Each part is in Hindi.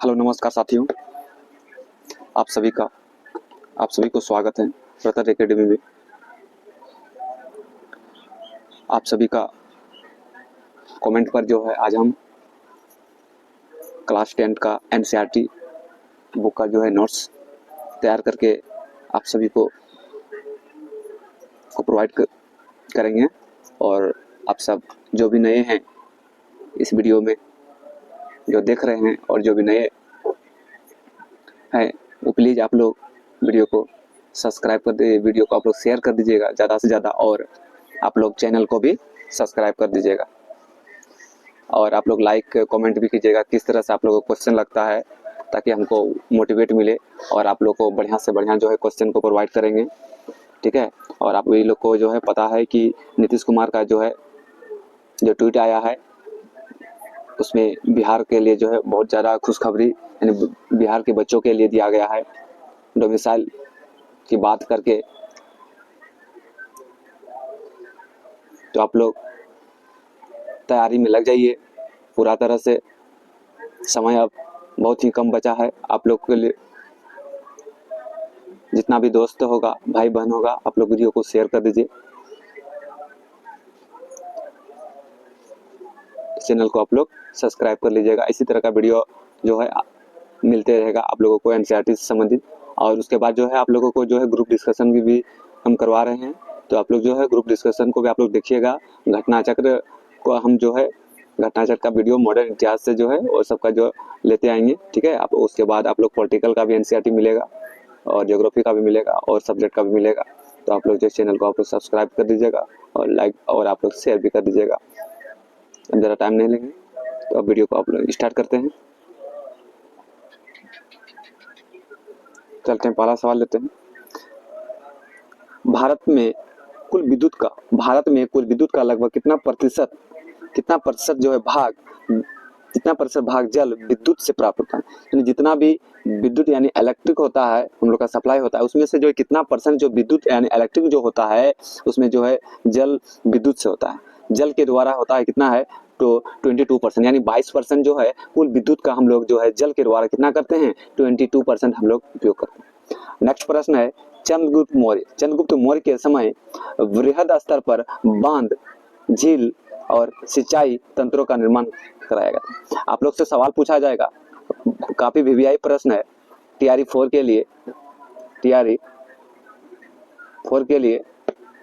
हेलो नमस्कार साथियों, आप सभी को स्वागत है प्रतर एकेडमी में। आप सभी का कमेंट पर जो है आज हम क्लास 10 का एनसीईआरटी बुक का जो है नोट्स तैयार करके आप सभी को प्रोवाइड करेंगे। और आप सब जो भी नए हैं इस वीडियो में जो देख रहे हैं और जो भी नए हैं वो प्लीज़ आप लोग वीडियो को सब्सक्राइब कर दीजिए, वीडियो को आप लोग शेयर कर दीजिएगा ज़्यादा से ज़्यादा, और आप लोग चैनल को भी सब्सक्राइब कर दीजिएगा। और आप लोग लाइक कमेंट भी कीजिएगा किस तरह से आप लोगों को क्वेश्चन लगता है, ताकि हमको मोटिवेट मिले और आप लोग को बढ़िया से बढ़िया जो है क्वेश्चन को प्रोवाइड करेंगे, ठीक है। और आप ये लोग को जो है पता है कि नीतीश कुमार का जो ट्वीट आया है उसमें बिहार के लिए जो है बहुत ज़्यादा खुशखबरी यानी बिहार के बच्चों के लिए दिया गया है। डोमिसाइल की बात करके तो आप लोग तैयारी में लग जाइए पूरा तरह से। समय अब बहुत ही कम बचा है आप लोग के लिए। जितना भी दोस्त होगा, भाई बहन होगा, आप लोग वीडियो को शेयर कर दीजिए, चैनल को आप लोग सब्सक्राइब कर लीजिएगा। इसी तरह का वीडियो जो है मिलते रहेगा आप लोगों को एनसीईआरटी से संबंधित। और उसके बाद जो है आप लोगों को जो है ग्रुप डिस्कशन की भी हम करवा रहे हैं, तो आप लोग जो है ग्रुप डिस्कशन को भी आप लोग देखिएगा। घटना चक्र को हम जो है घटना चक्र का वीडियो मॉडर्न इतिहास से जो है और सबका जो लेते आएंगे, ठीक है। आप उसके बाद आप लोग पॉलिटिकल का भी एनसीईआरटी मिलेगा और ज्योग्राफी का भी मिलेगा और सब्जेक्ट का भी मिलेगा। तो आप लोग जो चैनल को आप लोग सब्सक्राइब कर दीजिएगा और लाइक और आप लोग शेयर भी कर दीजिएगा। अब ज़रा टाइम नहीं लेंगे तो अब वीडियो को आप लोग स्टार्ट करते हैं। चलते हैं, पहला सवाल लेते हैं। भारत में कुल विद्युत का लगभग कितना प्रतिशत जो है भाग जल विद्युत से प्राप्त होता है। यानी जितना भी विद्युत यानी इलेक्ट्रिक होता है हम लोग का सप्लाई होता है, उसमें से जो है कितना परसेंट जो विद्युत यानी इलेक्ट्रिक जो होता है उसमें जो है जल विद्युत से होता है, जल के द्वारा होता है। कितना है तो 22%, यानी 22% जो है कुल विद्युत का हम लोग जो है जल के द्वारा कितना करते हैं, 22% हम लोग उपयोग करते हैं। नेक्स्ट प्रश्न है, चंद्रगुप्त मौर्य के समय वृहद स्तर पर बांध, झील और सिंचाई तंत्रों का निर्माण कराया गया था। आप लोग से सवाल पूछा जाएगा, काफी वीवीआई प्रश्न है टीआरई 4 के लिए,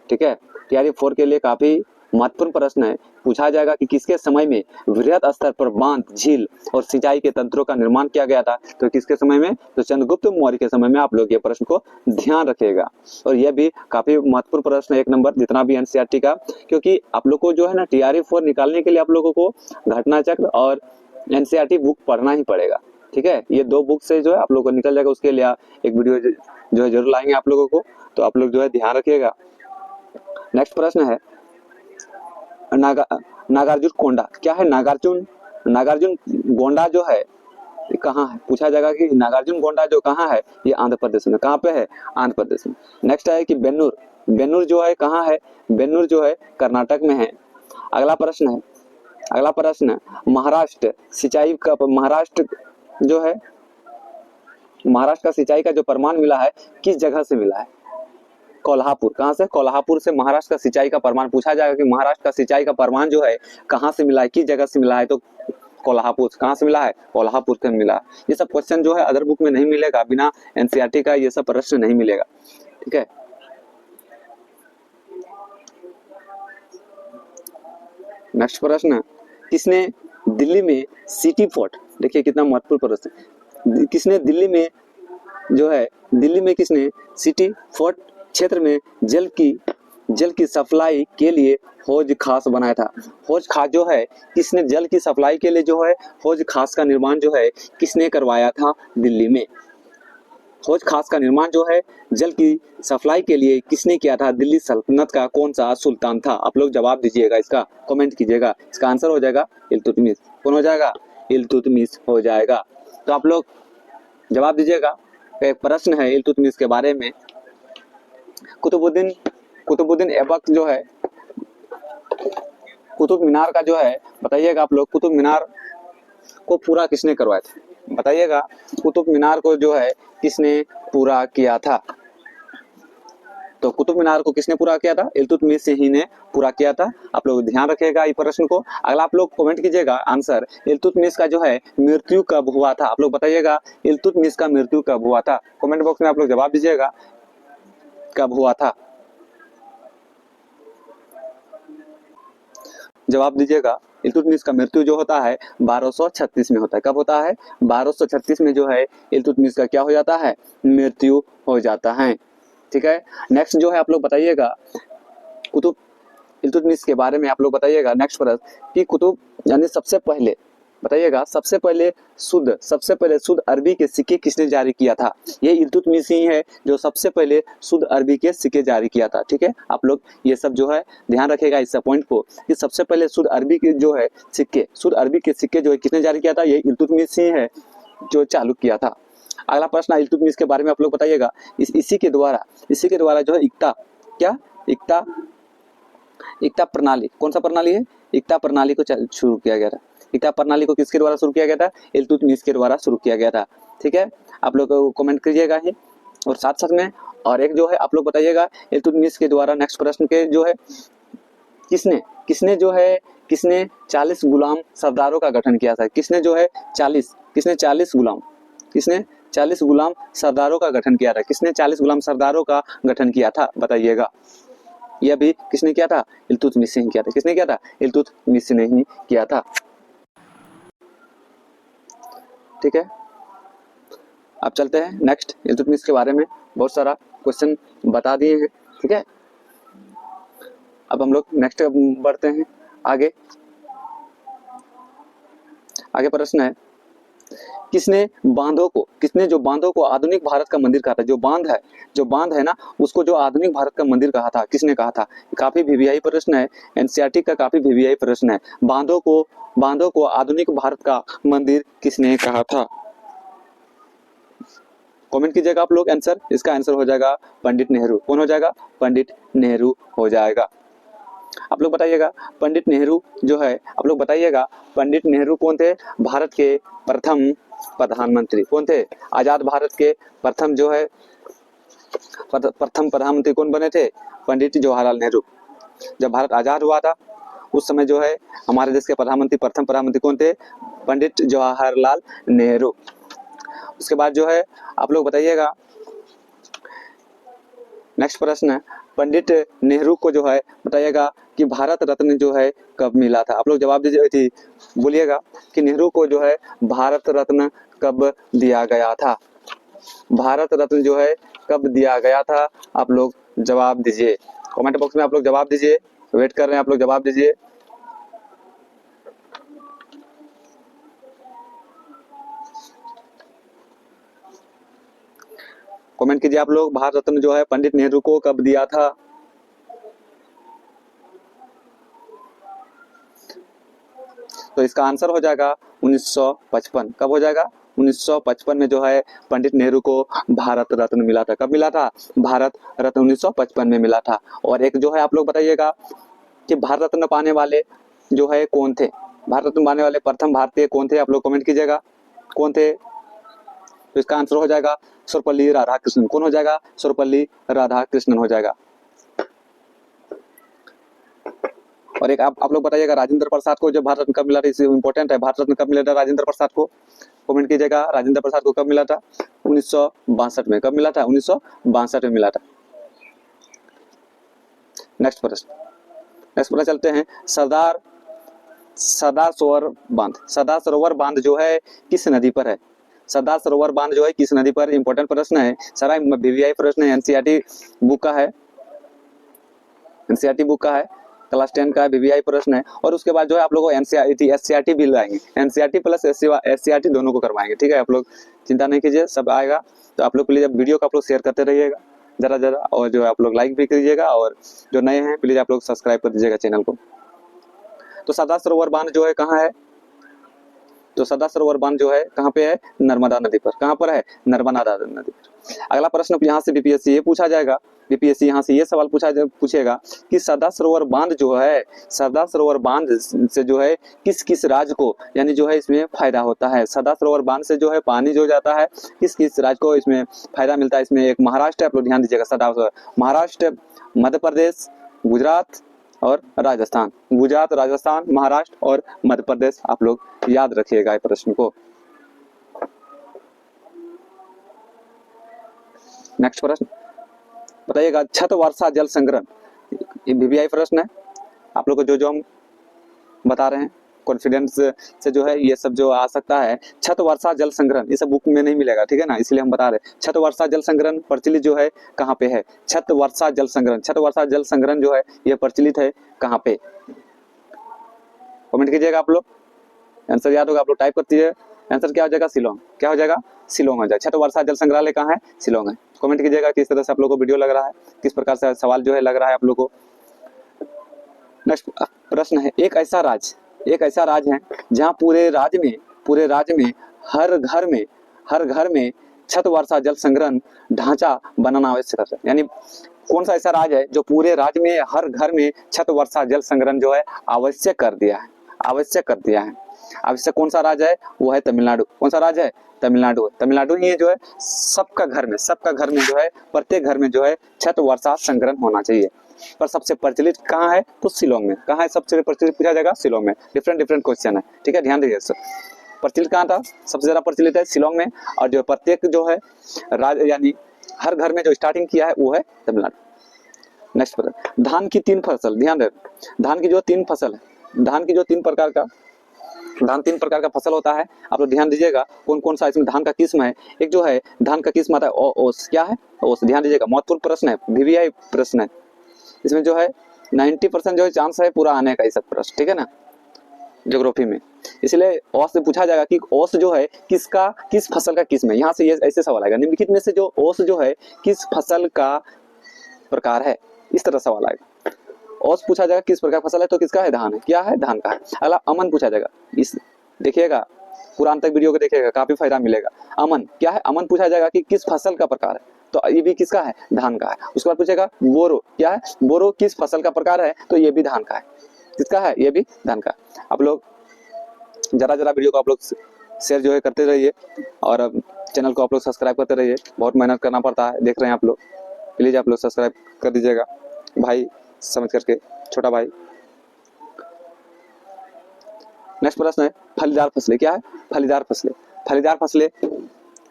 ठीक है। टीआरई 4 के लिए काफी महत्वपूर्ण प्रश्न है। पूछा जाएगा कि किसके समय में वृहद स्तर पर बांध, झील और सिंचाई के तंत्रों का निर्माण किया गया था। तो किसके समय में, तो चंद्रगुप्त मौर्य के समय में। आप लोग ये प्रश्न को ध्यान रखिएगा और यह भी काफी महत्वपूर्ण प्रश्न है, 1 नंबर जितना भी एनसीईआरटी का। क्योंकि आप लोग को जो है ना टीआरई 4 निकालने के लिए आप लोगों को घटना चक्र और एनसीईआरटी बुक पढ़ना ही पड़ेगा, ठीक है। ये 2 बुक से जो है आप लोग को निकल जाएगा। उसके लिए एक वीडियो जो है जरूर लाएंगे आप लोगों को, तो आप लोग जो है ध्यान रखिएगा। नेक्स्ट प्रश्न है, नागार्जुन कोंडा क्या है। नागार्जुन गोंडा जो है कहाँ है, पूछा जाएगा कि नागार्जुन गोंडा जो कहाँ है, ये आंध्र प्रदेश में। कहाँ पे है, आंध्र प्रदेश में। नेक्स्ट है कि बेन्नूर जो है कहाँ है, बेन्नूर जो है कर्नाटक में है। अगला प्रश्न महाराष्ट्र का सिंचाई का जो प्रमाण मिला है किस जगह से मिला है, कोल्हापुर। कहाँ से, कोल्हापुर से महाराष्ट्र का सिंचाई का प्रमाण। पूछा जाएगा कि महाराष्ट्र का सिंचाई का प्रमाण जो है कहाँ से मिला है, किस जगह से मिला है, तो कोल्हापुर। कहाँ से मिला है, कोल्हापुर से मिला। ये सब क्वेश्चन जो है अदर बुक में नहीं मिलेगा, बिना एनसीईआरटी का ये सब प्रश्न नहीं मिलेगा, ठीक है। नेक्स्ट प्रश्न, किसने दिल्ली में सिटी फोर्ट, देखिए कितना महत्वपूर्ण प्रश्न, किसने दिल्ली में किसने सिटी फोर्ट क्षेत्र में जल की सप्लाई के लिए हौज खास बनाया था। हौज खास जो है किसने जल की सप्लाई के लिए जो है हौज खास का निर्माण जो है किसने करवाया था दिल्ली में। हौज खास का निर्माण जो है जल की सप्लाई के लिए किसने किया था, दिल्ली सल्तनत का कौन सा सुल्तान था। आप लोग जवाब दीजिएगा, इसका कमेंट कीजिएगा। इसका आंसर हो जाएगा इल्तुतमिश। कौन हो जाएगा, इल्तुतमिश हो जाएगा। तो आप लोग जवाब दीजिएगा। एक प्रश्न है इल्तुतमिश के बारे में, कुतुबुद्दीन ऐबक जो है कुतुब मीनार का जो है बताइएगा आप लोग, कुतुब मीनार को पूरा किसने करवाया था। बताइएगा कुतुब मीनार को जो है किसने पूरा किया था? तो कुतुब मीनार को किसने पूरा किया था? इल्तुतमिश ही ने पूरा किया था। आप लोग ध्यान रखिएगा ये प्रश्न को। अगला आप लोग कमेंट कीजिएगा आंसर, इल्तुतमिश का जो है मृत्यु कब हुआ था? आप लोग बताइएगा इल्तुतमिश का मृत्यु कब हुआ था? कमेंट बॉक्स में आप लोग जवाब दीजिएगा कब हुआ था। जवाब दीजिएगा। इल्तुतमिश का मृत्यु जो होता है 1236 में होता है। कब होता है? 1236 में जो है इल्तुतमिश का क्या हो जाता है? मृत्यु हो जाता है। ठीक है। नेक्स्ट जो है आप लोग बताइएगा कुतुब इल्तुतमिश के बारे में आप लोग बताइएगा नेक्स्ट प्रश्न कि कुतुब यानी सबसे पहले बताइएगा सबसे पहले शुद्ध अरबी के सिक्के किसने जारी किया था? ये इल्तुतमिश ही है जो सबसे पहले शुद्ध अरबी के सिक्के जारी किया था। ठीक है, आप लोग ये सब जो है ध्यान रखेगा इस पॉइंट को कि सबसे पहले शुद्ध अरबी के जो है सिक्के शुद्ध अरबी के सिक्के जो है किसने जारी किया था? ये इल्तुतमिश ही है जो चालू किया था। अगला प्रश्न इल्तुतमिश के बारे में आप लोग बताइएगा इसी के द्वारा जो है इक्ता प्रणाली, कौन सा प्रणाली है? इक्ता प्रणाली को शुरू किया गया था। इक्ता प्रणाली को किसके द्वारा शुरू किया गया था? इल्तुतमिश के द्वारा शुरू किया गया था। ठीक है, आप लोग कमेंट कीजिएगा ही। और साथ साथ में और एक जो है आप लोग बताइएगा इल्तुतमिश के द्वारा नेक्स्ट प्रश्न के जो है किसने 40 गुलाम सरदारों का गठन किया था? किसने 40 गुलाम सरदारों का गठन किया था? किसने 40 गुलाम सरदारों का गठन किया था? बताइएगा। यह भी किसने किया था? इल्तुतमिश ने किया था। किसने किया था? इल्तुतमिश ने ही किया था। ठीक है, अब चलते हैं नेक्स्ट। इल्तुतमिश के बारे में बहुत सारा क्वेश्चन बता दिए हैं। ठीक है, अब हम लोग नेक्स्ट बढ़ते हैं आगे प्रश्न है किसने जो बांधों को आधुनिक भारत का मंदिर कहा था? जो बांध है ना उसको जो आधुनिक भारत का मंदिर कहा था, किसने कहा था? काफी वीवीआई प्रश्न है, एनसीईआरटी का काफी वीवीआई प्रश्न है। बांधों को आधुनिक भारत का मंदिर किसने कहा था? कमेंट कीजिएगा आप लोग आंसर। इसका आंसर हो जाएगा पंडित नेहरू। कौन हो जाएगा? पंडित नेहरू हो जाएगा। आप लोग बताइएगा पंडित नेहरू जो है आप लोग बताइएगा पंडित नेहरू कौन थे? भारत के प्रथम प्रधानमंत्री कौन थे? आजाद भारत के प्रथम जो है प्रथम प्रधानमंत्री कौन बने थे? पंडित जवाहरलाल नेहरू। जब भारत आजाद हुआ था उस समय जो है हमारे देश के प्रथम प्रधानमंत्री कौन थे? पंडित जवाहरलाल नेहरू। उसके बाद जो है आप लोग बताइएगा नेक्स्ट प्रश्न है पंडित नेहरू को जो है बताइएगा कि भारत रत्न जो है कब मिला था? आप लोग जवाब दीजिए, बोलिएगा कि नेहरू को जो है भारत रत्न कब दिया गया था? भारत रत्न जो है कब दिया गया था? आप लोग जवाब दीजिए कमेंट बॉक्स में। आप लोग जवाब दीजिए, वेट कर रहे हैं, आप लोग जवाब दीजिए। कमेंट कीजिए आप लोग भारत रत्न जो है पंडित नेहरू को कब दिया था? तो इसका आंसर हो जाएगा 1955। कब हो जाएगा? 1955 में जो है पंडित नेहरू को भारत रत्न मिला था। कब मिला था? भारत रत्न 1955 में मिला था। और एक जो है आप लोग बताइएगा कि भारत रत्न पाने वाले जो है कौन थे? भारत रत्न पाने वाले प्रथम भारतीय कौन थे? आप लोग कमेंट कीजिएगा कौन थे। तो इसका आंसर हो जाएगा सर्वपल्ली राधाकृष्णन। कौन हो जाएगा? सर्वपल्ली राधाकृष्णन हो जाएगा। और एक आप लोग बताइएगा राजेंद्र प्रसाद को जब भारत रत्न कब मिला था? इसे इंपॉर्टेंट है, भारत रत्न कब मिला था राजेंद्र प्रसाद को? कमेंट कीजिएगा राजेंद्र प्रसाद को कब मिला था? 1962 में। कब मिला था? 1962 में मिला था। नेक्स्ट प्रश्न चलते हैं सरदार सरोवर बांध जो है किस नदी पर है? सरदार सरोवर बांध जो है किस नदी पर? इंपॉर्टेंट प्रश्न है, सारा वीवीआई प्रश्न है, एनसीईआरटी बुक का है, क्लास 10 का वीवीआई प्रश्न है। और उसके बाद जो है आप लोगों को एससीईआरटी भी लाएंगे, एनसीईआरटी प्लस एससीईआरटी दोनों को करवाएंगे। ठीक है, आप लोग चिंता नहीं कीजिए, सब आएगा। तो आप लोग प्लीज वीडियो को आप लोग शेयर करते रहिएगा जरा, और जो है आप लोग लाइक भी कीजिएगा, और जो नए हैं प्लीज आप लोग सब्सक्राइब कर दीजिएगा चैनल को। तो सरदार सरोवर बांध जो है कहाँ है? तो सरदार सरोवर बांध जो है कहाँ पे है, नर्मदा नदी पर। कहाँ पर है, नर्मदा नदी पर। अगला प्रश्न यहाँ से बीपीएससी ये पूछा जाएगा, बीपीएससी यहाँ से ये सवाल पूछेगा कि सरदार सरोवर बांध जो है, सरदार सरोवर बांध से जो है किस किस राज्य को यानी जो है इसमें फायदा होता है। सरदार सरोवर बांध से जो है पानी जो जाता है किस किस राज्य को इसमें फायदा मिलता है। इसमें एक महाराष्ट्र है, आप लोग ध्यान दीजिएगा, सरदार सरोवर महाराष्ट्र, मध्य प्रदेश, गुजरात और राजस्थान। गुजरात, राजस्थान, महाराष्ट्र और मध्य प्रदेश, आप लोग याद रखिएगा इस प्रश्न को। नेक्स्ट प्रश्न बताइएगा, छत वर्षा जल संग्रहण, ये वीवीआई प्रश्न है। आप लोग को जो हम बता रहे हैं कॉन्फिडेंस से जो है ये सब जो आ सकता है। छत वर्षा जल संग्रहण ये सब बुक में नहीं मिलेगा, ठीक है ना, इसलिए हम बता रहे हैं। छत वर्षा जल संग्रहण प्रचलित जो है कहाँ पे है, छत वर्षा जल संग्रहण, छत वर्षा जल संग्रहण जो है ये प्रचलित है कहाँ पे, कमेंट कीजिएगा आप लोग। आंसर याद होगा आप लोग टाइप कर दीजिए। आंसर क्या हो जाएगा, शिलोंग। क्या हो जाएगा, शिलोंग हो जाएगा। छत वर्षा जल संग्रहालय कहाँ है, शिलोंग है। कमेंट कीजिएगा किस तरह से आप लोग को वीडियो लग रहा है, किस प्रकार से सवाल जो है लग रहा है आप लोग को। नेक्स्ट प्रश्न है, एक ऐसा राज्य है जहाँ पूरे राज्य में हर घर में छत वर्षा जल संग्रहण ढांचा बनाना आवश्यक है। यानी कौन सा ऐसा राज्य है जो पूरे राज्य में हर घर में छत वर्षा जल संग्रहण जो है आवश्यक कर दिया है, आवश्यक कर दिया है। आवश्यक कौन सा राज्य है, वो है तमिलनाडु। कौन सा राज्य है, तमिलनाडु। तमिलनाडु ही जो है सबका घर में जो है प्रत्येक घर में जो है छत वर्षा संग्रहण होना चाहिए। पर सबसे प्रचलित कहाँ है, तो शिलोंग में। कहाँ है सबसे प्रचलित, पूछा जाएगा शिलोंग में। डिफरेंट क्वेश्चन है, ठीक है, ध्यान दीजिए सर। प्रचलित कहाँ था, सबसे ज्यादा प्रचलित है शिलोंग में। और जो प्रत्येक जो है राज्य यानी हर घर में जो स्टार्टिंग किया है वो है तमिलनाडु। नेक्स्ट प्रश्न, धान की 3 फसल, ध्यान दे, धान की जो 3 फसल है, धान की जो 3 प्रकार का फसल होता है, आप लोग ध्यान दीजिएगा कौन कौन सा इसमें धान का किस्म है। एक जो है धान का किस्म आता है ओस, क्या है ओस, ध्यान दीजिएगा, महत्वपूर्ण प्रश्न है, वीवीआई प्रश्न है। इसमें जो है 90% जो है चांस है पूरा आने का ये सब प्रश्न, ठीक है ना, ज्योग्राफी में। इसलिए ओस से पूछा जाएगा कि ओस जो है किस फसल का किस्म है। यहाँ से ये ऐसे सवाल आएगा, निम्नलिखित में से जो ओस जो है किस फसल का प्रकार है, इस तरह सवाल आएगा। ओस पूछा जाएगा किस प्रकार फसल है, तो किसका है, धान है। क्या है, धान का है। अगला अमन पूछा जाएगा, इस देखिएगा पूरा अंत तक वीडियो को देखिएगा, काफी फायदा मिलेगा। अमन क्या है, अमन पूछा जाएगा कि किस फसल का प्रकार है, तो ये भी किसका है, धान का है। उसके बाद पूछेगा बोरो, क्या है, बोरो किस फसल का प्रकार है, तो ये भी धान का है। किसका है, ये भी धान का। आप लोग जरा वीडियो को आप लोग शेयर जो है करते रहिए और चैनल को आप लोग सब्सक्राइब करते रहिए। बहुत मेहनत करना पड़ता है, देख रहे हैं आप लोग, प्लीज आप लोग सब्सक्राइब कर दीजिएगा भाई समझ करके, छोटा भाई। नेक्स्ट प्रश्न है, फलीदार फसलें। क्या है, फलीदार फसलें।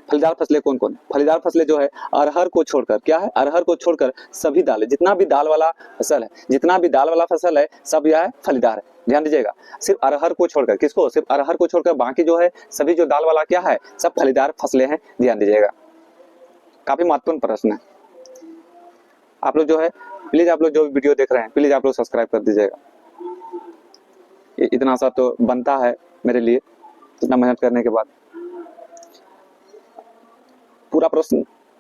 फलीदार फसलें कौन कौन है, फलीदार फसलें जो है अरहर को छोड़कर, क्या है, अरहर को छोड़कर सभी दालें, जितना भी दाल वाला फसल है सब यह है फलीदार है। ध्यान दीजिएगा, सिर्फ अरहर को छोड़कर, किसको, सिर्फ अरहर को छोड़कर बाकी जो है सभी जो दाल वाला क्या है सब फलीदार फसलें हैं। ध्यान दीजिएगा, काफी महत्वपूर्ण प्रश्न है। आप लोग जो है प्लीज, आप लोग जो वीडियो देख रहे हैं प्लीज आप लोग सब्सक्राइब कर दीजिएगा। इतना सा तो बनता है मेरे लिए, इतना मेहनत करने के बाद। पूरा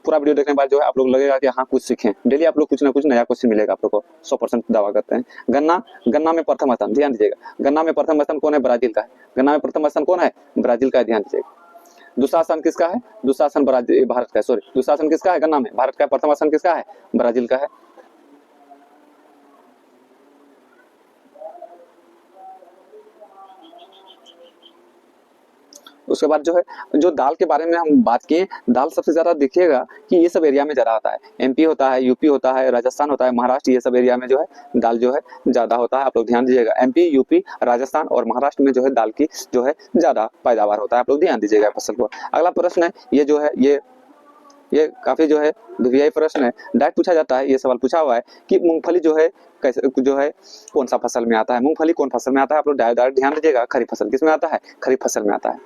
वीडियो देखने के बाद जो है आप लोग लगेगा कि हाँ कुछ सीखें। डेली आप लोग कुछ ना कुछ नया क्वेश्चन मिलेगा आप लोग को, 100% दावा करते हैं। गन्ना में प्रथम स्थान, ध्यान दीजिएगा, गन्ना में प्रथम स्थान कौन है, ब्राजील का है। गन्ना में प्रथम स्थान कौन है, ब्राजील का है, ध्यान दीजिएगा। दूसरा स्थान किसका है, दूसरा स्थान भारत का है, सॉरी, दूसरा स्थान किसका है, गन्ना में भारत का है। प्रथम स्थान किसका है, ब्राजील का है। उसके बाद जो है जो दाल के बारे में हम बात किए, दाल सबसे ज्यादा देखिएगा कि ये सब एरिया में ज्यादा होता है। एमपी होता है, यूपी होता है, राजस्थान होता है, महाराष्ट्र, ये सब एरिया में जो है दाल जो है ज्यादा होता है। आप लोग ध्यान दीजिएगा, एमपी, यूपी, राजस्थान और महाराष्ट्र में जो है दाल की जो है ज्यादा पैदावार होता है। आप लोग ध्यान दीजिएगा फसल को। अगला प्रश्न है, ये जो है ये काफी जो है वीवीआई प्रश्न है, डायरेक्ट पूछा जाता है। ये सवाल पूछा हुआ है कि मूंगफली जो है कैसे जो है कौन सा फसल में आता है, मूंगफली कौन फसल में आता है। आप लोग डायरेक्ट ध्यान दीजिएगा, खरीफ फसल किस में आता है, खरीफ फसल में आता है।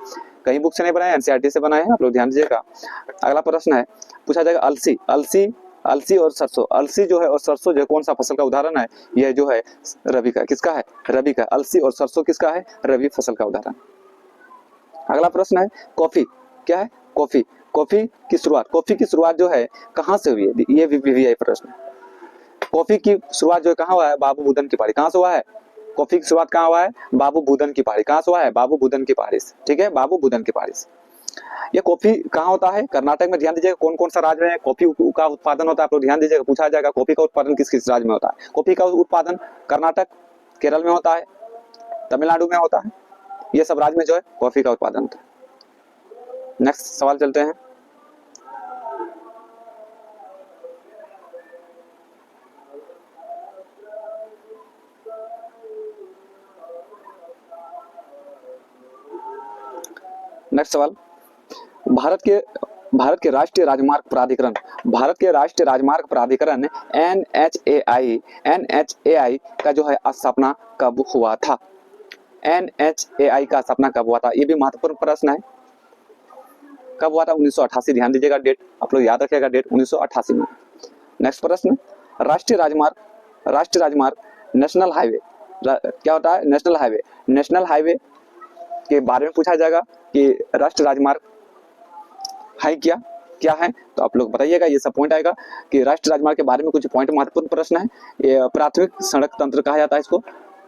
कहीं बुक से नहीं बनाए, एनसीईआरटी से बनाए हैं, आप लोग ध्यान दीजिएगा। अगला प्रश्न है, पूछा जाएगा अलसी और सरसों। अलसी जो है और सरसों जो है कौन सा फसल का उदाहरण है, यह जो है रबी का, किसका है, रबी का। अलसी और सरसों किसका है, रबी फसल का उदाहरण। अगला प्रश्न है कॉफी, क्या है, कॉफी की शुरुआत जो है कहाँ से हुई है, ये भी वीवीआई प्रश्न है। कॉफी की शुरुआत जो है कहाँ हुआ है, बाबू बुदन की पारी, कहाँ से हुआ है, कॉफी की शुरुआत कहाँ हुआ है? बाबू बुदन की पहाड़ी। कहाँ से हुआ है? बाबू बुदन की पहाड़ी से। ठीक है, बाबू बुदन की पहाड़ी से। ये कॉफी कहाँ होता है? कर्नाटक में। ध्यान दीजिएगा कौन कौन सा राज्य में कॉफी का उत्पादन होता है, आप लोग ध्यान दीजिएगा, पूछा जाएगा कॉफी का उत्पादन किस किस राज्य में होता है। कॉफी का उत्पादन कर्नाटक, केरल में होता है, तमिलनाडु में होता है, ये सब राज्य में जो है कॉफी का उत्पादन होता है। नेक्स्ट सवाल चलते हैं। नेक्स्ट सवाल, भारत के राष्ट्रीय राजमार्ग प्राधिकरण NHAI का जो है स्थापना कब हुआ था? NHAI का स्थापना कब हुआ था? ये भी महत्वपूर्ण प्रश्न है। कब हुआ था? 1988। ध्यान दीजिएगा, डेट आप लोग याद रखिएगा, डेट 1988 में। नेक्स्ट प्रश्न, राष्ट्रीय राजमार्ग नेशनल हाईवे क्या होता है? नेशनल हाईवे के बारे में पूछा जाएगा कि राष्ट्रीय राजमार्ग है क्या है, तो आप लोग बताइएगा, ये सब पॉइंट आएगा कि राष्ट्रीय राजमार्ग के बारे में कुछ पॉइंट महत्वपूर्ण प्रश्न है। ये प्राथमिक सड़क तंत्र कहा जाता है इसको।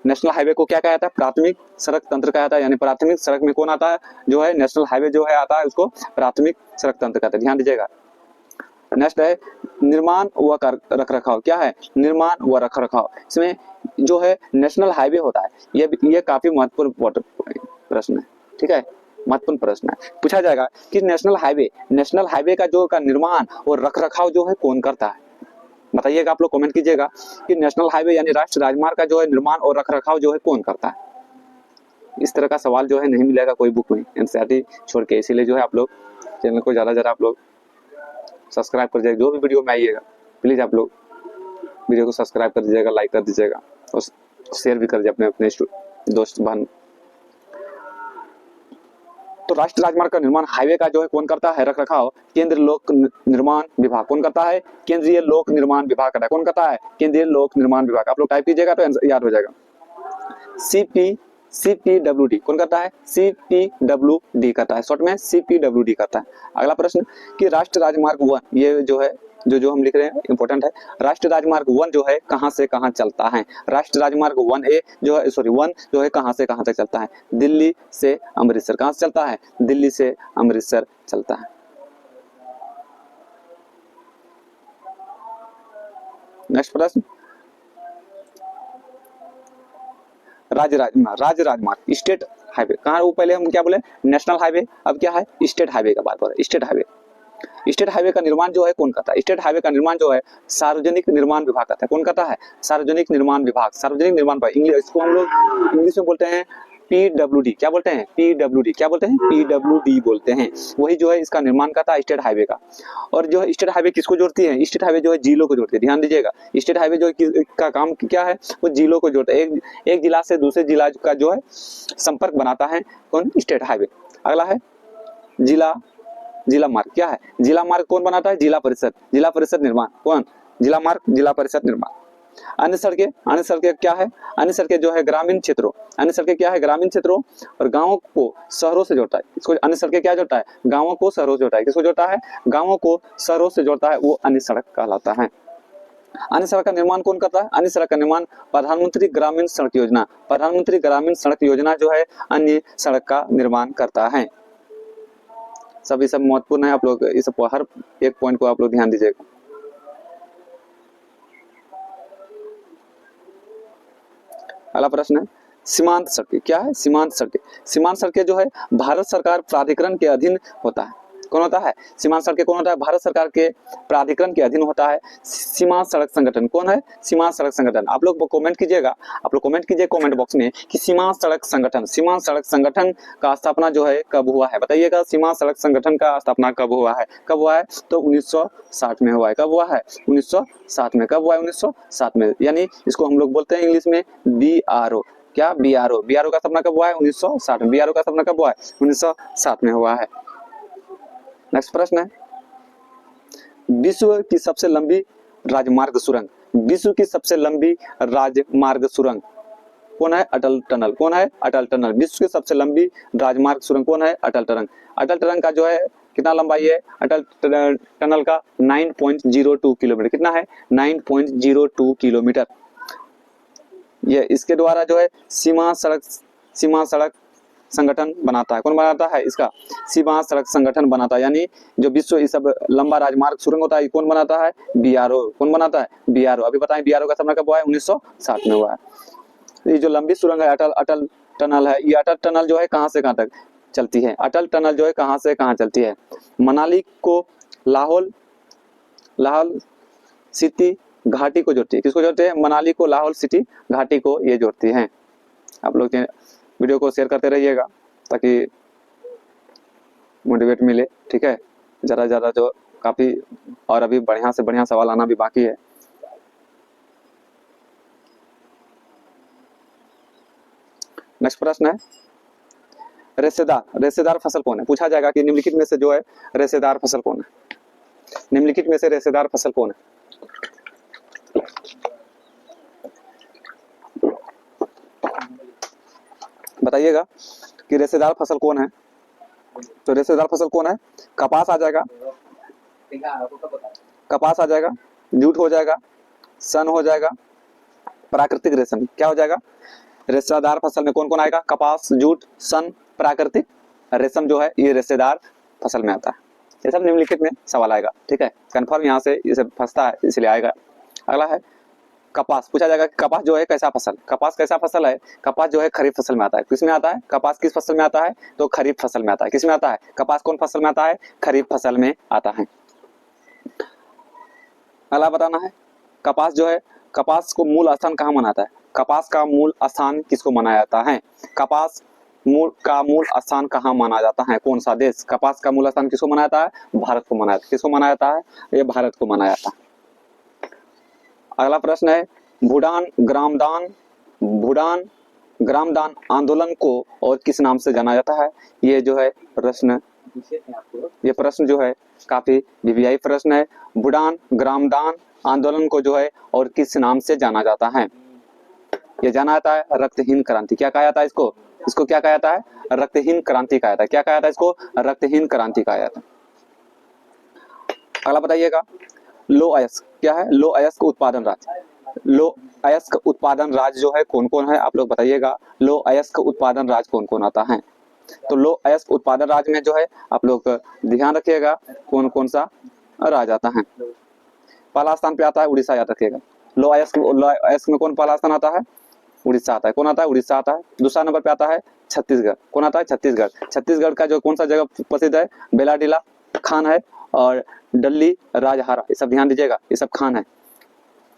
नेशनल हाईवे को क्या कहा जाता है? प्राथमिक सड़क तंत्र कहा जाता है, यानी प्राथमिक सड़क में कौन आता है? जो है नेशनल हाईवे जो है आता है, उसको प्राथमिक सड़क तंत्र कहते हैं। ध्यान दीजिएगा। नेक्स्ट है निर्माण व रखरखाव। क्या है? निर्माण व रखरखाव। इसमें जो है नेशनल हाईवे होता है, ये काफी महत्वपूर्ण प्रश्न है। ठीक है, महत्वपूर्ण प्रश्न है। पूछा जाएगा कि नेशनल हाईवे का जो का निर्माण और रखरखाव जो है कौन करता है? बताइएगा, आप लोग कमेंट कीजिएगा कि नेशनल हाईवे यानी राष्ट्रीय राजमार्ग का जो है निर्माण और रखरखाव जो है कौन करता है? इस तरह का सवाल जो है नहीं मिलेगा कोई बुक में, एनसीईआरटी छोड़ के। इसीलिए जो है आप लोग चैनल को ज्यादा आप लोग सब्सक्राइब कर दीजिएगा। जो भी वीडियो में आइएगा प्लीज आप लोग वीडियो को सब्सक्राइब कर दीजिएगा, लाइक कर दीजिएगा और शेयर भी कर दीजिए अपने दोस्त बहन। तो राष्ट्रीय राजमार्ग का निर्माण हाईवे का जो है कौन करता है? रखरखाव केंद्रीय लोक निर्माण विभाग। कौन करता है? केंद्रीय लोक निर्माण विभाग करता है। कौन करता है? केंद्रीय लोक निर्माण विभाग। आप लोग टाइप कीजिएगा तो याद हो जाएगा। CPWD कौन करता है? CPWD करता है, शॉर्ट में CPWD करता है। अगला प्रश्न कि राष्ट्रीय राजमार्ग 1, ये जो है जो हम लिख रहे हैं इंपॉर्टेंट है। राष्ट्रीय राजमार्ग 1 जो है कहां से कहां चलता है? राष्ट्रीय राजमार्ग 1A जो है 1 जो है कहां से कहां तक चलता है? दिल्ली से अमृतसर। कहां से चलता है? दिल्ली से अमृतसर चलता है। नेक्स्ट प्रश्न, राज्य राजमार्ग स्टेट हाईवे कहाँ? वो पहले हम क्या बोले? नेशनल हाईवे, अब क्या है? स्टेट हाईवे का बात हो रहा है। स्टेट हाईवे का निर्माण जो है कौन करता है? स्टेट हाईवे का निर्माण जो है सार्वजनिक निर्माण विभाग करता है। कौन करता है? सार्वजनिक निर्माण विभाग। इसको हम लोग इंग्लिश में बोलते हैं PWD। क्या बोलते हैं? PWD बोलते हैं। वही जो है इसका निर्माण करता है स्टेट हाईवे का। और जो है स्टेट हाईवे किसको जोड़ती है? स्टेट हाईवे जो है जिलों को जोड़ती है। ध्यान दीजिएगा, स्टेट हाईवे जो का काम क्या है? वो जिलों को जोड़ता है। एक जिला से दूसरे जिला का जो है संपर्क बनाता है कौन? State highway. अगला है जिला मार्ग। क्या है? जिला मार्ग कौन बनाता है? जिला परिषद निर्माण। कौन? जिला मार्ग, जिला परिषद निर्माण। अन्य सड़कें क्या है? अन्य सड़कें जो है ग्रामीण क्षेत्रों और गांवों को शहरों से जोड़ता है। इसको अन्य सड़कें क्या जोड़ता है? गांवों को शहरों से जोड़ता है। किसको जोड़ता है? गांवों को शहरों से जोड़ता है, वो अन्य सड़क कहलाता है। अन्य सड़क का निर्माण कौन करता है? अन्य सड़क का निर्माण प्रधानमंत्री ग्रामीण सड़क योजना जो है अन्य सड़क का निर्माण करता है। सब महत्वपूर्ण है। आप लोग इस हर एक पॉइंट को आप लोग ध्यान दीजिएगा। अगला प्रश्न है सीमांत सड़कें। क्या है? सीमांत सड़कें जो है भारत सरकार प्राधिकरण के अधीन होता है। कौन होता है? सीमांत सड़कें कौन होता है? भारत सरकार के प्राधिकरण के अधीन होता है। सीमांत सड़क संगठन कौन है? सीमांत सड़क संगठन। आप लोग कमेंट कीजिएगा, कमेंट बॉक्स में कि सीमांत सड़क संगठन का स्थापना जो है कब हुआ है? बताइएगा, सीमांत सड़क संगठन का स्थापना कब हुआ है? तो 1960 में हुआ है। कब हुआ है? 1960 में। कब हुआ है? 1960 में। यानी इसको हम लोग बोलते हैं इंग्लिश में BRO। क्या? BRO का स्थापना कब हुआ है? 1960 में। BRO का स्थापना कब हुआ है? 1960 में हुआ है। नेक्स्ट प्रश्न है विश्व की सबसे लंबी राजमार्ग सुरंग कौन है? अटल टनल। कौन है? अटल टनल। विश्व की सबसे लंबी राजमार्ग सुरंग कौन है? अटल टनल का जो है कितना लंबाई है? अटल टनल का 9.02 किलोमीटर। कितना है? 9.02 किलोमीटर। ये इसके द्वारा जो है सीमा सड़क संगठन बनाता है। कौन बनाता है इसका? सीमा सड़क संगठन बनाता है। यानी जो विश्व ये सब लंबा राजमार्ग सुरंग होता है, ये कौन बनाता है? बीआरओ। कौन बनाता है? बीआरओ। अभी बताएं बीआरओ का स्थापना कब हुआ है? 1960 में हुआ है। ये जो लंबी सुरंग है अटल टनल है, ये अटल टनल जो है कहां से कहां तक चलती है? अटल टनल जो है कहां से कहां चलती है? मनाली को लाहौल स्पीति घाटी को जोड़ती है। किसको जोड़ती है? मनाली को लाहौल स्पीति घाटी को ये जोड़ती है। आप लोग वीडियो को शेयर करते रहिएगा ताकि मोटिवेट मिले, ठीक है। ज्यादा जो काफी और अभी बढ़िया से बढ़िया सवाल आना भी बाकी है। नेक्स्ट प्रश्न है रेशेदार फसल कौन है? पूछा जाएगा कि निम्नलिखित में से जो है रेशेदार फसल कौन है? निम्नलिखित में से रेशेदार फसल कौन है? बताइएगा कि रेशेदार फसल कौन है? तो रेशेदार फसल कौन है? कपास आ जाएगा, कपास आ जाएगा, जूट हो जाएगा, सन हो जाएगा, प्राकृतिक रेशम। क्या हो जाएगा? रेशेदार फसल में कौन कौन आएगा? कपास, जूट, सन, प्राकृतिक रेशम जो है ये रेशेदार फसल में आता है। ये सब निम्नलिखित में सवाल आएगा, ठीक है। कंफर्म यहाँ से ये सब फंसता है इसलिए आएगा। अगला है कपास। पूछा जाएगा कि कपास जो है कैसा फसल? कपास कैसा फसल है? कपास जो है खरीफ फसल में आता है। किसमें आता है? कपास किस फसल में आता है? तो खरीफ फसल में आता है। किसमें आता है? कपास कौन फसल में आता है? खरीफ फसल में आता है। अगला बताना है कपास जो है, कपास को मूल स्थान कहाँ मनाता है? कपास का मूल स्थान किसको मनाया जाता है? कपास का मूल स्थान कहाँ माना जाता है? कौन सा देश? कपास का मूल स्थान किसको मनाया जाता है? भारत को मनाया जाता है। किसको मनाया जाता है? ये भारत को मनाया जाता है। अगला प्रश्न है भूटान ग्रामदान आंदोलन को और किस नाम से जाना जाता है? ये जो है प्रश्न, ये प्रश्न जो है काफी वीवीआई प्रश्न है। भूटान ग्रामदान आंदोलन को जो है और किस नाम से जाना जाता है? ये जाना जाता है रक्तहीन क्रांति। क्या कहा जाता है इसको? इसको क्या कहा जाता है? रक्तहीन क्रांति कहा जाता है। क्या कहा जाता है इसको? रक्तहीन क्रांति कहा जाता है। अगला बताइएगा लो अयस्क क्या है? लो अयस्क उत्पादन राज्य। लो अयस्क उत्पादन राज्य जो है कौन कौन है? आप लोग बताइएगा लो अयस्क उत्पादन राज्य कौन कौन आता है? तो लो अयस्क उत्पादन राज्य में जो है आप लोग ध्यान रखिएगा कौन कौन सा राज्य आता है। पहला स्थान पे आता है उड़ीसा, याद रखिएगा। लो अयस्क में कौन पहला स्थान आता है? उड़ीसा आता है। कौन आता है? उड़ीसा आता है। दूसरा नंबर पे आता है छत्तीसगढ़। कौन आता है? छत्तीसगढ़। छत्तीसगढ़ का जो कौन सा जगह प्रसिद्ध है? बेलाडीला खान है और डल्ली राजहारा। ये सब ध्यान दीजिएगा, ये सब खान है।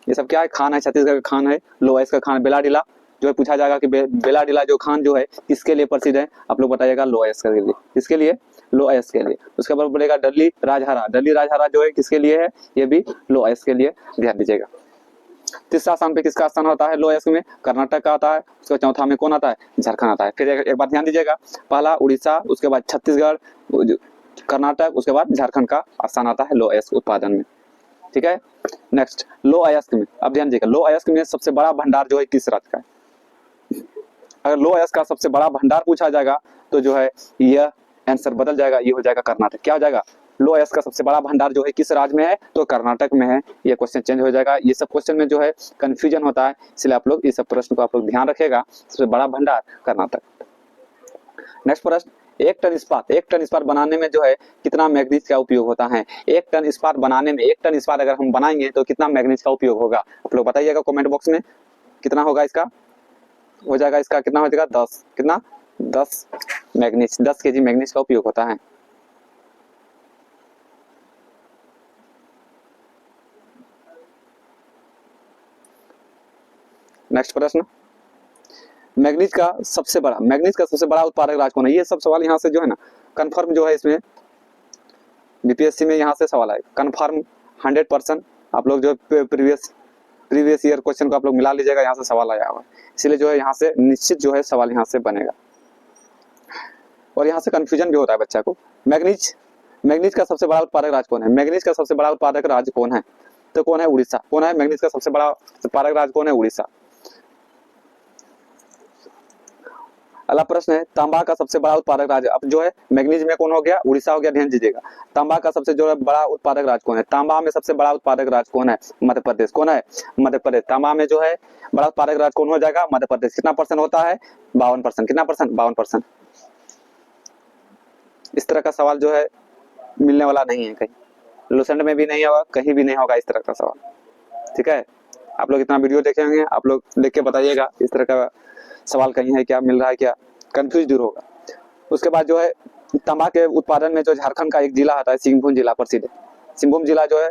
ये सब क्या है? खान है। छत्तीसगढ़ का खान है, लो अयस्क का खान। बेलाडीला जो है पूछा जाएगा कि बेलाडीला जो खान जो है किसके लिए प्रसिद्ध है? आप लोग बताइएगा लो अयस्क के लिए। किसके लिए? लो अयस्क के लिए। उसके बाद बोलेगा डल्ली राजहारा। डल्ली राजहारा जो है किसके लिए है? ये भी लो अयस्क के लिए, ध्यान दीजिएगा। तीसरा स्थान पे किसका स्थान होता है? लो अयस्क में कर्नाटक का आता है। उसके चौथा में कौन आता है? झारखंड आता है। फिर एक बात ध्यान दीजिएगा, पहला उड़ीसा, उसके बाद छत्तीसगढ़, कर्नाटक, उसके बाद झारखंड का स्थान आता है लो अयस्क उत्पादन में, ठीक है। नेक्स्ट लो अयस्क में अब ध्यान दीजिएगा, लो अयस्क में सबसे बड़ा भंडार जो है किस राज्य का है? अगर लो अयस्क का सबसे बड़ा भंडार पूछा जाएगा तो जो है यह आंसर बदल जाएगा, ये हो जाएगा कर्नाटक। क्या हो जाएगा? लो अयस्क का सबसे बड़ा भंडार जो है किस राज्य में है? तो कर्नाटक में है। ये क्वेश्चन चेंज हो जाएगा। ये सब क्वेश्चन में जो है कंफ्यूजन होता है, इसलिए आप लोग इस सब प्रश्न को आप लोग ध्यान रखेगा। सबसे बड़ा भंडार कर्नाटक। नेक्स्ट प्रश्न एक टन इस्पात बनाने में जो है कितना मैग्नीज का उपयोग होता है? एक टन इस्पात बनाने में, एक टन इस्पात अगर हम बनाएंगे तो कितना मैग्नीज का उपयोग होगा? आप लोग बताइएगा कमेंट बॉक्स में कितना होगा इसका? हो जाएगा इसका कितना हो जाएगा? 10। कितना? 10 मैग्नीज, 10 केजी मैग्नीज का उपयोग होता है। नेक्स्ट प्रश्न मैग्नीज का सबसे बड़ा उत्पादक राज्य कौन है? ये सब सवाल यहाँ से जो है ना कंफर्म जो है, इसमें बीपीएससी में यहाँ से सवाल आए कंफर्म 100%। आप लोग जो प्रीवियस ईयर क्वेश्चन को आप लोग मिला लीजिएगा, यहाँ से सवाल आया हुआ है, इसलिए जो है यहाँ से निश्चित जो है सवाल यहाँ से बनेगा। और यहाँ से कंफ्यूजन भी होता है बच्चा को। मैग्नीज का सबसे बड़ा उत्पादक राज्य कौन है? मैग्नीज का सबसे बड़ा उत्पादक राज्य कौन है? तो कौन है? उड़ीसा। कौन है? मैग्नीज का सबसे बड़ा उत्पादक राज्य कौन है? उड़ीसा। अगला प्रश्न है, तांबा का सबसे बड़ा उत्पादक राज्य, अब जो है मैग्नीज में कौन हो गया, उड़ीसा हो गया, ध्यान दीजिएगा। तांबा का सबसे जो है बड़ा उत्पादक राज्य कौन है, तांबा में सबसे बड़ा उत्पादक राज्य कौन है, मध्य प्रदेश। कौन है, मध्य प्रदेश। तांबा में जो है बड़ा उत्पादक राज्य कौन हो जाएगा, मध्य प्रदेश। कितना परसेंट होता है, 52%। कितना परसेंट, 52%। इस तरह का सवाल जो है मिलने वाला नहीं है कहीं, लुसेंट में भी नहीं होगा, कहीं भी नहीं होगा इस तरह का सवाल, ठीक है। आप लोग इतना वीडियो देखे होंगे, आप लोग देख के बताइएगा इस तरह का सवाल कहीं है क्या, मिल रहा है क्या, कंफ्यूज दूर होगा। उसके बाद जो है तांबा के उत्पादन में जो झारखंड का एक जिला आता है, सिंहभूम जिला प्रसिद्ध है। सिंहभूम जिला जो है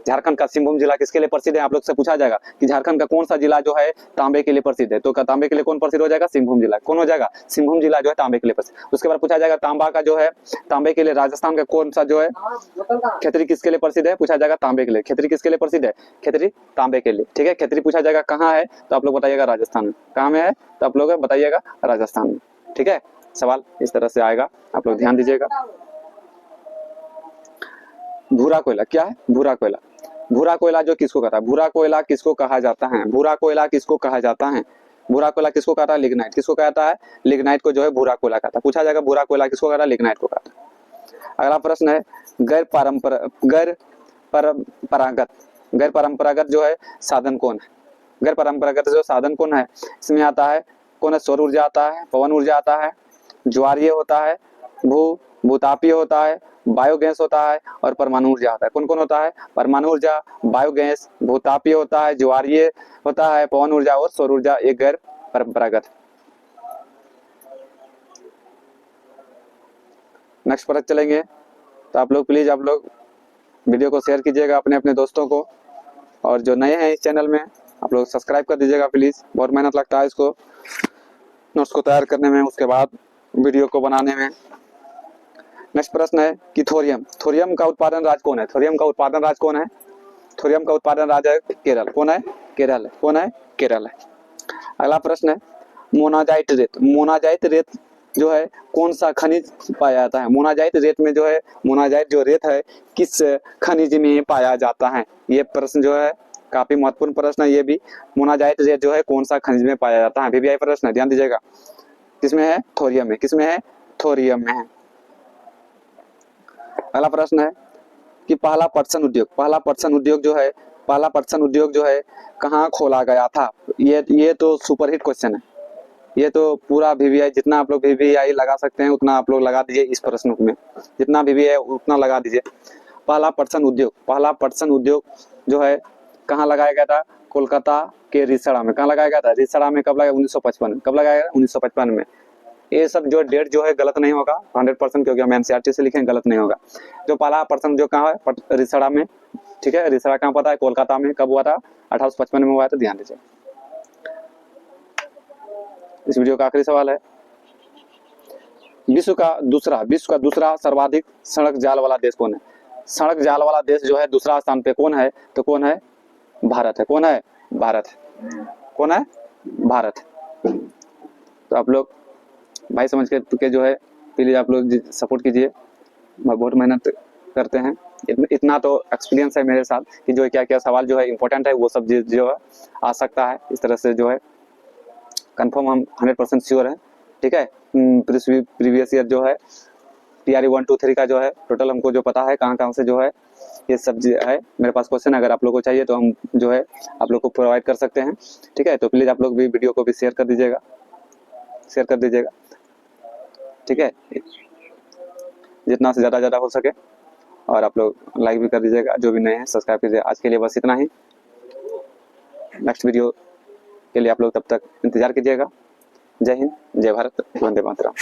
झारखंड का, सिंहभूम जिला किसके लिए प्रसिद्ध है, आप लोग से पूछा जाएगा कि झारखंड का कौन सा जिला जो है तांबे के लिए प्रसिद्ध है, तो तांबे के लिए कौन प्रसिद्ध हो जाएगा, सिंहभूम जिला। कौन हो जाएगा, सिंहभूम जिला जो है तांबे के लिए प्रसिद्ध। उसके बाद पूछा जाएगा तांबा का जो है, तांबे के लिए राजस्थान का कौन सा जो है खेतरी किसके लिए प्रसिद्ध है, पूछा जाएगा तांबे के लिए। खेतरी किसके लिए प्रसिद्ध है, खेतरी तांबे के लिए, ठीक है। खेतरी पूछा जाएगा कहाँ है, तो आप लोग बताइएगा राजस्थान में। कहाँ में है, तो आप लोग बताइएगा राजस्थान में, ठीक है। सवाल इस तरह से आएगा, आप लोग ध्यान दीजिएगा। भूरा कोयला क्या है, भूरा कोयला। भूरा कोयला जो किसको कहता है, भूरा कोयला किसको कहा जाता है, भूरा कोयला किसको कहा जाता है, भूरा कोयला किसको कहता है, लिग्नाइट। किसको कहता है, लिग्नाइट को जो है भूरा कोयला कहता है। पूछा जाएगा भूरा कोयला किसको कहता है, लिग्नाइट को कहता है। अगला प्रश्न है, गैर परंपरागत जो है साधन कौन है, गैर परंपरागत जो साधन कौन है, इसमें आता है कौन है, सौर ऊर्जा आता है, पवन ऊर्जा आता है, ज्वारीय होता है, भूतापीय होता है, बायोगैस होता है और परमाणु ऊर्जा होता है। कौन कौन होता है, परमाणु ऊर्जा, बायोगैस, भूतापीय होता है, ज्वारीय होता है, पवन ऊर्जा और सौर ऊर्जा, एक गैर परंपरागत। नेक्स्ट पर चलेंगे, तो आप लोग प्लीज आप लोग वीडियो को शेयर कीजिएगा अपने अपने दोस्तों को, और जो नए हैं इस चैनल में आप लोग सब्सक्राइब कर दीजिएगा प्लीज। बहुत मेहनत लगता है इसको, नोट्स को तैयार करने में, उसके बाद वीडियो को बनाने में। नेक्स्ट प्रश्न है कि थोरियम, थोरियम का उत्पादन राज्य कौन है, थोरियम का उत्पादन राज्य कौन है, थोरियम का उत्पादन राज्य है केरल। कौन है, केरल है। कौन है, केरल है। अगला प्रश्न है, मोनाजाइट रेत, मोनाजाइट रेत जो है कौन सा खनिज पाया जाता है, मोनाजाइट रेत में जो है, मोनाजाइट जो रेत है किस खनिज में पाया जाता है। ये प्रश्न जो है काफी महत्वपूर्ण प्रश्न है ये भी, मोनाजाइट रेत जो है कौन सा खनिज में पाया जाता है, VVI प्रश्न है, ध्यान दीजिएगा। किसमें है, थोरियम में। किसमें है, थोरियम में है। अगला प्रश्न है कि पहला पटसन उद्योग, पहला पटसन उद्योग जो है, पहला पटसन उद्योग जो है कहाँ खोला गया था। ये तो सुपरहिट क्वेश्चन है, ये तो पूरा VVI, जितना आप लोग VVI लगा सकते हैं उतना आप लोग लगा दीजिए इस प्रश्न में, जितना VVI उतना लगा दीजिए। पहला पटसन उद्योग, पहला पटसन उद्योग जो है कहाँ लगाया गया था, कोलकाता के रिसड़ा में। कहाँ लगाया गया था, रिसड़ा में। कब लगाया, 1955। कब लगाया गया, 1955 में। ये सब जो डेट जो है गलत नहीं होगा 100%, क्योंकि हम NCERT से लिखे, गलत नहीं होगा। जो पहला पर्सन जो कहाँ है, रिसड़ा में, ठीक है। रिसड़ा कहाँ पता है, कोलकाता में। कब हुआ था, 1855 में हुआ था, ध्यान दीजिए। इस वीडियो का आखिरी सवाल है, विश्व का दूसरा सर्वाधिक सड़क जाल वाला देश कौन है, सड़क जाल वाला देश जो है दूसरा स्थान पे कौन है, तो कौन है, भारत है। कौन है, भारत है। कौन है, भारत है। तो आप लोग भाई समझ के जो है प्लीज आप लोग सपोर्ट कीजिए, बहुत मेहनत करते हैं। इतना तो एक्सपीरियंस है मेरे साथ कि जो क्या क्या सवाल जो है इंपॉर्टेंट है वो सब जो है आ सकता है। इस तरह से जो है कंफर्म हम 100% श्योर है, ठीक है। प्रीवियस ईयर जो है TRE 1 2 3 का जो है टोटल हमको जो पता है कहाँ से जो है ये सब है मेरे पास क्वेश्चन। अगर आप लोग को चाहिए तो हम जो है आप लोग को प्रोवाइड कर सकते हैं, ठीक है। तो प्लीज आप लोग भी वीडियो को भी शेयर कर दीजिएगा, ठीक है, जितना से ज़्यादा हो सके। और आप लोग लाइक भी कर दीजिएगा, जो भी नए हैं सब्सक्राइब कीजिए। आज के लिए बस इतना ही, नेक्स्ट वीडियो के लिए आप लोग तब तक इंतजार कीजिएगा। जय हिंद, जय भारत, वंदे मातरम।